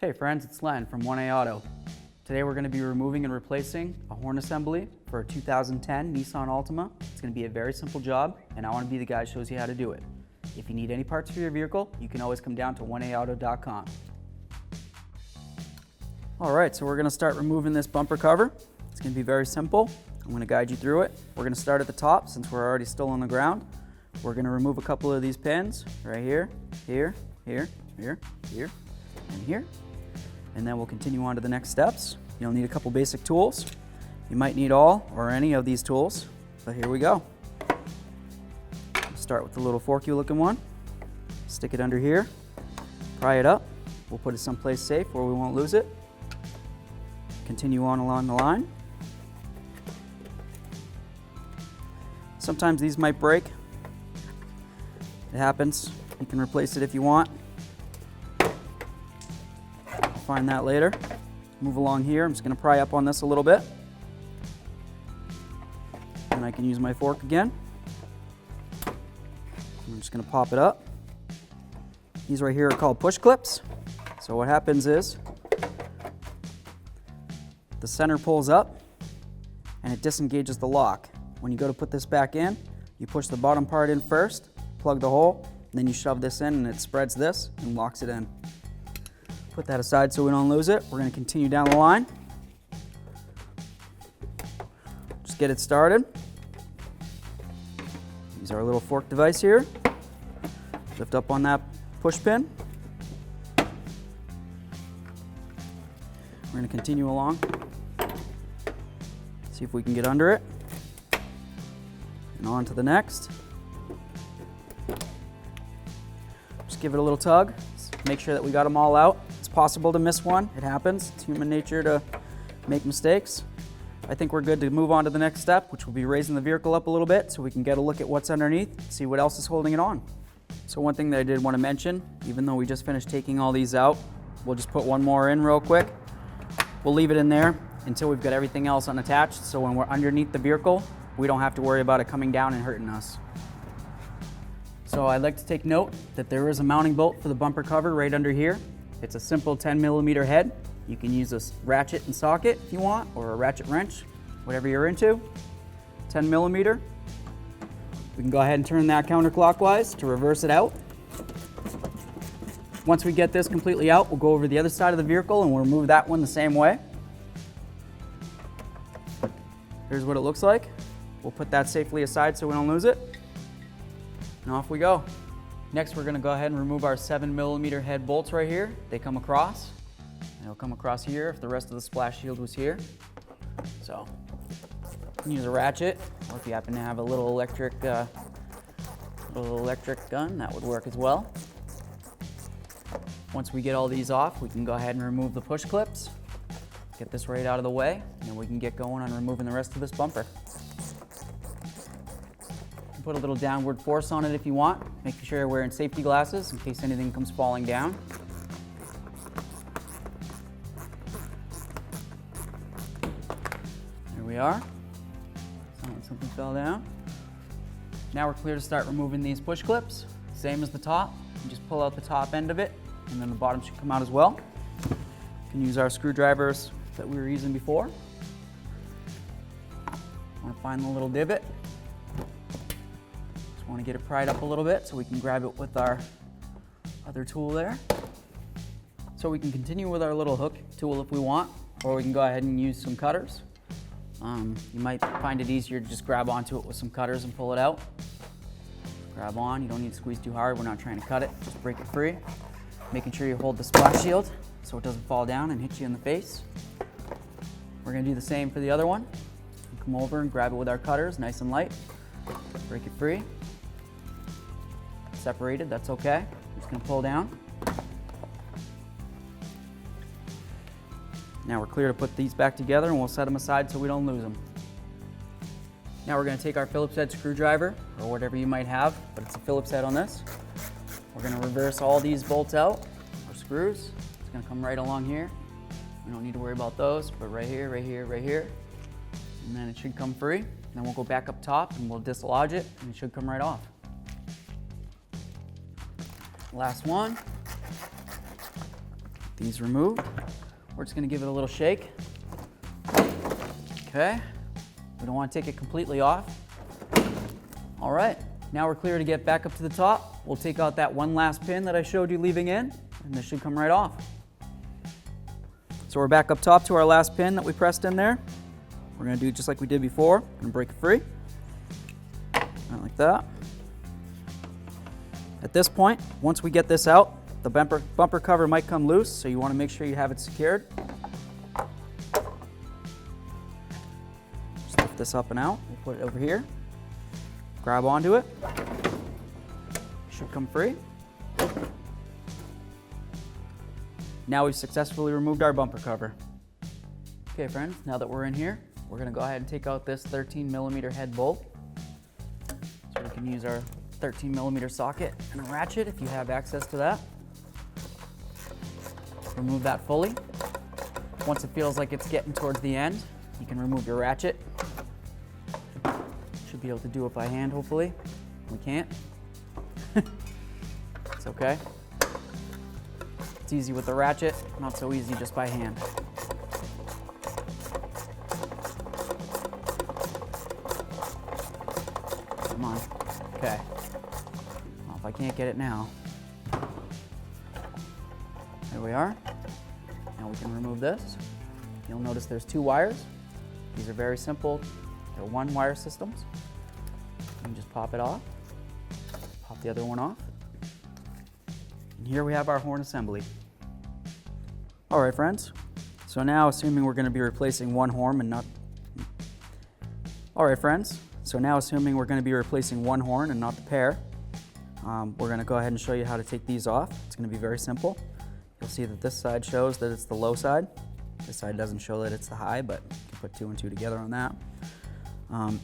Hey friends, it's Len from 1A Auto. Today we're going to be removing and replacing a horn assembly for a 2010 Nissan Altima. It's going to be a very simple job, and I want to be the guy who shows you how to do it. If you need any parts for your vehicle, you can always come down to 1aauto.com. Alright, so we're going to start removing this bumper cover. It's going to be very simple. I'm going to guide you through it. We're going to start at the top since we're already still on the ground. We're going to remove a couple of these pins right here, here, here, here, here, and here. And then we'll continue on to the next steps. You'll need a couple basic tools. You might need all or any of these tools, but here we go. Start with the little forky looking one. Stick it under here, pry it up. We'll put it someplace safe where we won't lose it. Continue on along the line. Sometimes these might break. It happens. You can replace it if you want. Find that later. Move along here. I'm just going to pry up on this a little bit. And I can use my fork again. I'm just going to pop it up. These right here are called push clips. So what happens is the center pulls up and it disengages the lock. When you go to put this back in, you push the bottom part in first, plug the hole, and then you shove this in and it spreads this and locks it in. Put that aside so we don't lose it. We're going to continue down the line. Just get it started. Use our little fork device here. Lift up on that push pin. We're going to continue along. See if we can get under it. And on to the next. Just give it a little tug. Make sure that we got them all out. It's possible to miss one. It happens. It's human nature to make mistakes. I think we're good to move on to the next step, which will be raising the vehicle up a little bit so we can get a look at what's underneath, see what else is holding it on. So one thing that I did want to mention, even though we just finished taking all these out, we'll just put one more in real quick. We'll leave it in there until we've got everything else unattached, so when we're underneath the vehicle, we don't have to worry about it coming down and hurting us. So I'd like to take note that there is a mounting bolt for the bumper cover right under here. It's a simple 10mm head. You can use a ratchet and socket if you want, or a ratchet wrench, whatever you're into. 10mm. We can go ahead and turn that counterclockwise to reverse it out. Once we get this completely out, we'll go over the other side of the vehicle and we'll remove that one the same way. Here's what it looks like. We'll put that safely aside so we don't lose it. And off we go. Next, we're going to go ahead and remove our 7mm head bolts right here. They come across. They'll come across here if the rest of the splash shield was here. So, you can use a ratchet, or if you happen to have a little electric gun, that would work as well. Once we get all these off, we can go ahead and remove the push clips. Get this right out of the way, and then we can get going on removing the rest of this bumper. Put a little downward force on it if you want. Make sure you're wearing safety glasses in case anything comes falling down. There we are. Something fell down. Now we're clear to start removing these push clips. Same as the top. You just pull out the top end of it, and then the bottom should come out as well. You can use our screwdrivers that we were using before. Want to find the little divot. Want to get it pried up a little bit so we can grab it with our other tool there. So we can continue with our little hook tool if we want, or we can go ahead and use some cutters. You might find it easier to just grab onto it with some cutters and pull it out. Grab on, you don't need to squeeze too hard, we're not trying to cut it, just break it free. Making sure you hold the splash shield so it doesn't fall down and hit you in the face. We're going to do the same for the other one. Come over and grab it with our cutters, nice and light. Break it free. Separated, that's okay. I'm just going to pull down. Now we're clear to put these back together and we'll set them aside so we don't lose them. Now we're going to take our Phillips head screwdriver, or whatever you might have, but it's a Phillips head on this. We're going to reverse all these bolts out, or screws. It's going to come right along here. We don't need to worry about those, but right here, right here, right here. And then it should come free. And then we'll go back up top and we'll dislodge it and it should come right off. Last one. These removed. We're just gonna give it a little shake. Okay. We don't want to take it completely off. All right, now we're clear to get back up to the top. We'll take out that one last pin that I showed you leaving in, and this should come right off. So we're back up top to our last pin that we pressed in there. We're gonna do just like we did before. We're gonna break it free. Right like that. At this point, once we get this out, the bumper cover might come loose, so you wanna make sure you have it secured. Just lift this up and out. We'll put it over here. Grab onto it. Should come free. Now we've successfully removed our bumper cover. Okay friends, now that we're in here, we're gonna go ahead and take out this 13mm head bolt. So we can use our 13mm socket and a ratchet if you have access to that. Remove that fully. Once it feels like it's getting towards the end, you can remove your ratchet. Should be able to do it by hand, hopefully. We can't. It's okay. It's easy with the ratchet, not so easy just by hand. Come on. Okay. Well, if I can't get it now. There we are. Now we can remove this. You'll notice there's 2 wires. These are very simple. They're 1-wire systems. You can just pop it off. Pop the other one off. And here we have our horn assembly. All right, friends. So now, assuming we're going to be replacing one horn and not... All right, friends. So now, assuming we're going to be replacing one horn and not the pair, we're going to go ahead and show you how to take these off. It's going to be very simple. You'll see that this side shows that it's the low side. This side doesn't show that it's the high, but you can put 2 and 2 together on that.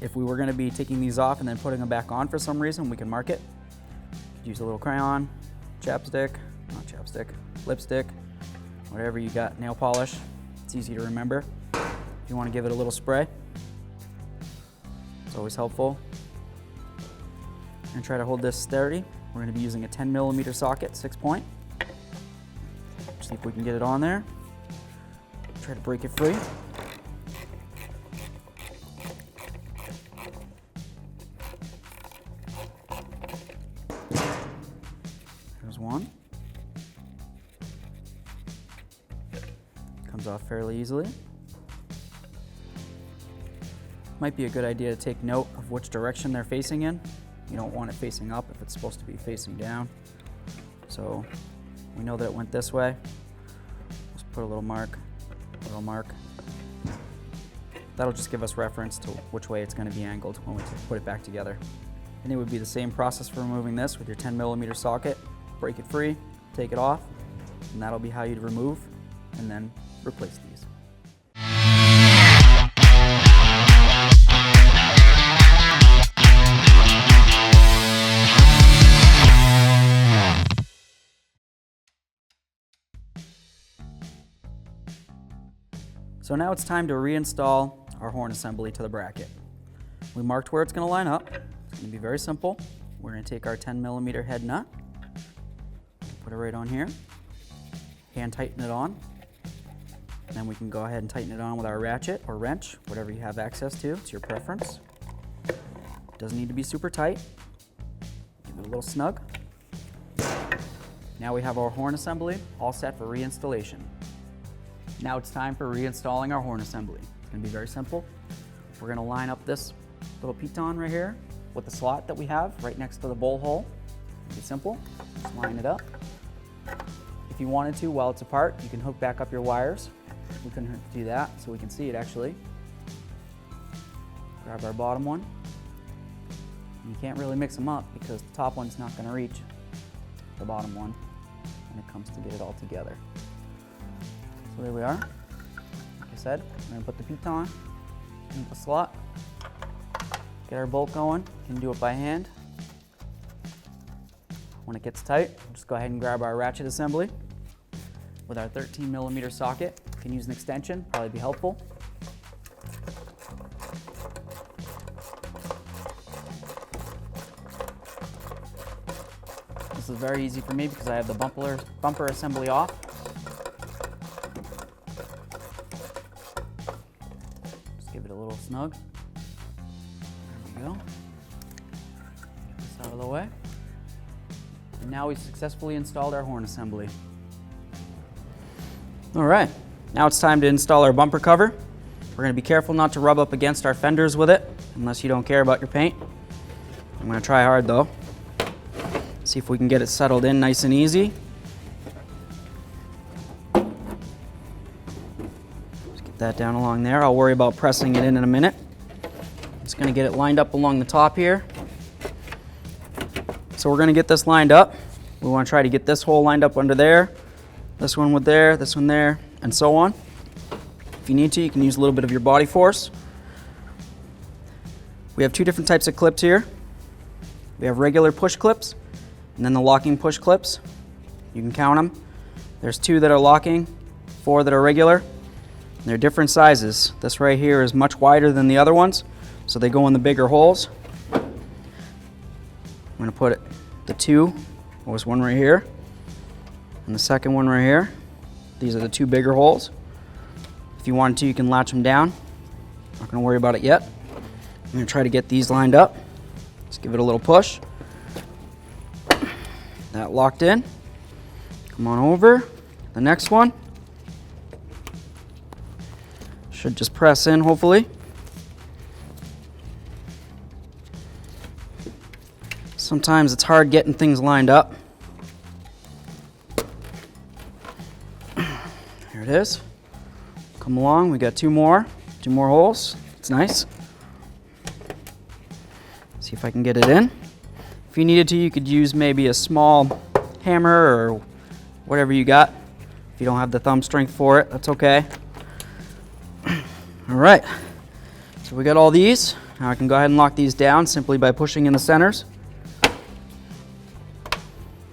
If we were going to be taking these off and then putting them back on for some reason, we can mark it. You could use a little crayon, lipstick, whatever you got, nail polish. It's easy to remember. If you want to give it a little spray, it's always helpful. And try to hold this sturdy. We're going to be using a 10mm socket, 6-point. See if we can get it on there. Try to break it free. There's one. Comes off fairly easily. Might be a good idea to take note of which direction they're facing in. You don't want it facing up if it's supposed to be facing down. So we know that it went this way. Let's put a little mark, That'll just give us reference to which way it's going to be angled when we put it back together. And it would be the same process for removing this with your 10mm socket. Break it free, take it off, and that'll be how you'd remove and then replace these. So now it's time to reinstall our horn assembly to the bracket. We marked where it's going to line up. It's going to be very simple. We're going to take our 10mm head nut, put it right on here, hand tighten it on, and then we can go ahead and tighten it on with our ratchet or wrench, whatever you have access to. It's your preference. It doesn't need to be super tight. Give it a little snug. Now we have our horn assembly all set for reinstallation. Now it's time for reinstalling our horn assembly. It's going to be very simple. We're going to line up this little piton right here with the slot that we have right next to the bowl hole. It'll be simple. Just line it up. If you wanted to, while it's apart, you can hook back up your wires. We couldn't do that, so we can see it actually. Grab our bottom one. You can't really mix them up because the top one's not going to reach the bottom one when it comes to get it all together. So there we are. Like I said, we're going to put the piton in the slot, get our bolt going. You can do it by hand. When it gets tight, we'll just go ahead and grab our ratchet assembly with our 13mm socket. You can use an extension, probably be helpful. This is very easy for me because I have the bumper assembly off. snug. There we go. Get this out of the way. And now we've successfully installed our horn assembly. All right, now it's time to install our bumper cover. We're going to be careful not to rub up against our fenders with it, unless you don't care about your paint. I'm going to try hard though. See if we can get it settled in nice and easy. Just get that down along there. I'll worry about pressing it in a minute. Just going to get it lined up along the top here. So we're going to get this lined up. We want to try to get this hole lined up under there, this one with there, this one there, and so on. If you need to, you can use a little bit of your body force. We have two different types of clips here. We have regular push clips and then the locking push clips. You can count them. There's 2 that are locking, 4 that are regular. And they're different sizes. This right here is much wider than the other ones, so they go in the bigger holes. I'm going to put the 2, there's one right here, and the second one right here. These are the 2 bigger holes. If you wanted to, you can latch them down. Not going to worry about it yet. I'm going to try to get these lined up. Just give it a little push. That locked in. Come on over. The next one. Should just press in, hopefully. Sometimes it's hard getting things lined up. Here it is. Come along, we got 2 more holes. It's nice. See if I can get it in. If you needed to, you could use maybe a small hammer or whatever you got. If you don't have the thumb strength for it, that's okay. All right, so we got all these. Now I can go ahead and lock these down simply by pushing in the centers.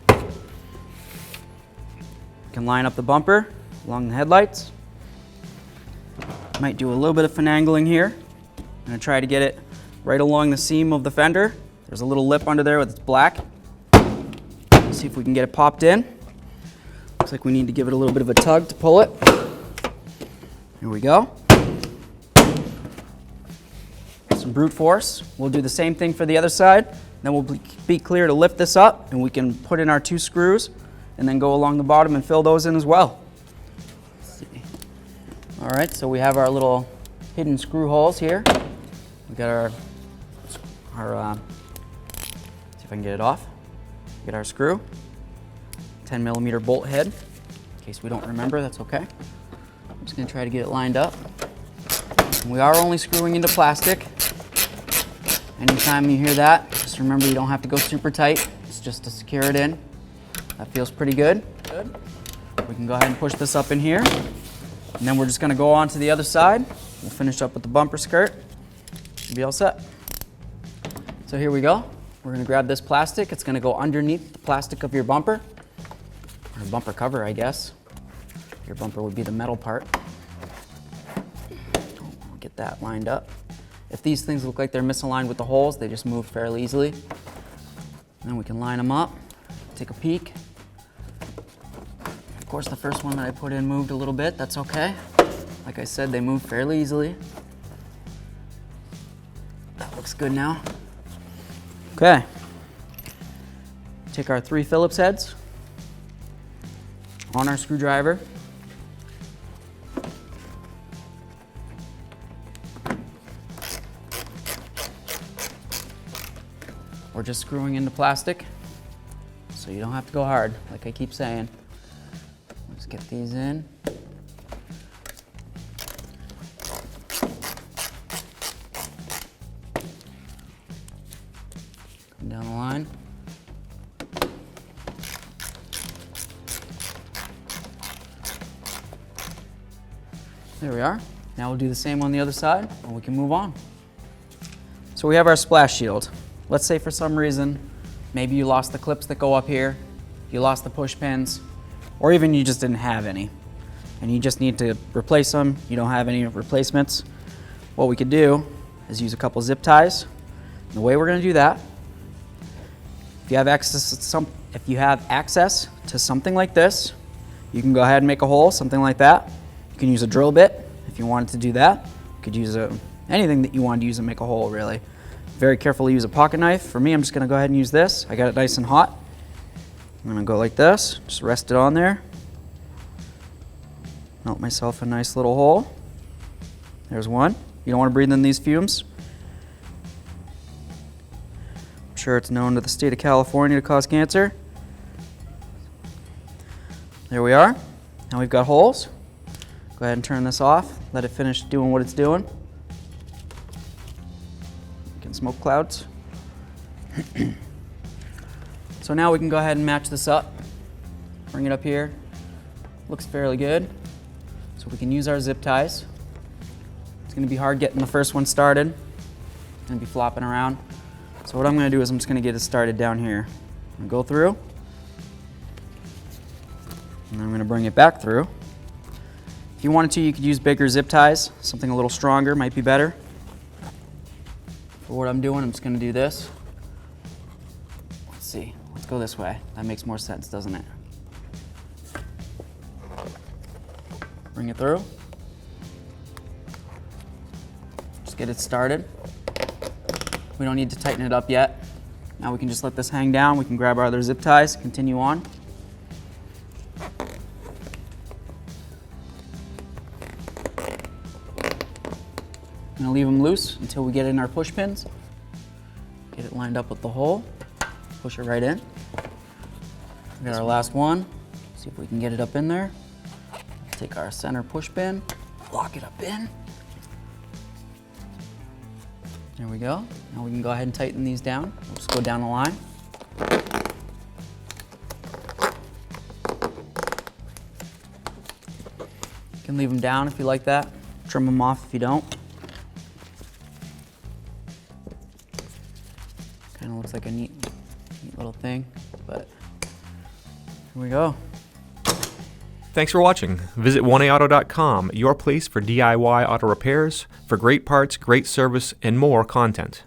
You can line up the bumper along the headlights. Might do a little bit of finagling here. I'm going to try to get it right along the seam of the fender. There's a little lip under there that's black. Let's see if we can get it popped in. Looks like we need to give it a little bit of a tug to pull it. Here we go. Some brute force. We'll do the same thing for the other side. Then we'll be clear to lift this up, and we can put in our 2 screws and then go along the bottom and fill those in as well. Let's see. All right, so we have our little hidden screw holes here. We got our see if I can get it off. Get our screw, 10mm bolt head. In case we don't remember, that's okay. I'm just gonna try to get it lined up. And we are only screwing into plastic. Anytime you hear that, just remember you don't have to go super tight. It's just to secure it in. That feels pretty good. Good. We can go ahead and push this up in here. And then we're just gonna go on to the other side. We'll finish up with the bumper skirt. Should be all set. So here we go. We're gonna grab this plastic. It's gonna go underneath the plastic of your bumper, or bumper cover, I guess. Your bumper would be the metal part. Get that lined up. If these things look like they're misaligned with the holes, they just move fairly easily. Then we can line them up, take a peek. Of course, the first one that I put in moved a little bit. That's okay. Like I said, they move fairly easily. That looks good now. Okay. Take our 3 Phillips heads on our screwdriver. We're just screwing into plastic, so you don't have to go hard, like I keep saying. Let's get these in. Come down the line. There we are. Now we'll do the same on the other side, and we can move on. So we have our splash shield. Let's say for some reason, maybe you lost the clips that go up here, you lost the push pins, or even you just didn't have any, and you just need to replace them, you don't have any replacements. What we could do is use a couple zip ties. And the way we're gonna do that, if you have access to something like this, you can go ahead and make a hole, something like that. You can use a drill bit if you wanted to do that. You could use a anything that you want to use and make a hole, really. Very careful to use a pocket knife. For me, I'm just gonna go ahead and use this. I got it nice and hot. I'm gonna go like this, just rest it on there. Melt myself a nice little hole. There's one. You don't want to breathe in these fumes. I'm sure it's known to the state of California to cause cancer. There we are. Now we've got holes. Go ahead and turn this off. Let it finish doing what it's doing. Making smoke clouds. So now we can go ahead and match this up. Bring it up here. Looks fairly good. So we can use our zip ties. It's going to be hard getting the first one started. It's going to be flopping around. So what I'm going to do is I'm just going to get it started down here. I'm going to go through. And I'm going to bring it back through. If you wanted to, you could use bigger zip ties. Something a little stronger might be better. For what I'm doing, I'm just going to do this. Let's see. Let's go this way. That makes more sense, doesn't it? Bring it through. Just get it started. We don't need to tighten it up yet. Now we can just let this hang down. We can grab our other zip ties, continue on. I'm going to leave them loose until we get in our push pins. Get it lined up with the hole. Push it right in. We got our last one. See if we can get it up in there. Take our center push pin, lock it up in. There we go. Now we can go ahead and tighten these down. We'll just go down the line. You can leave them down if you like that. Trim them off if you don't. Kind of looks like a neat little thing, but here we go. Thanks for watching. Visit 1aauto.com, your place for DIY auto repairs, for great parts, great service, and more content.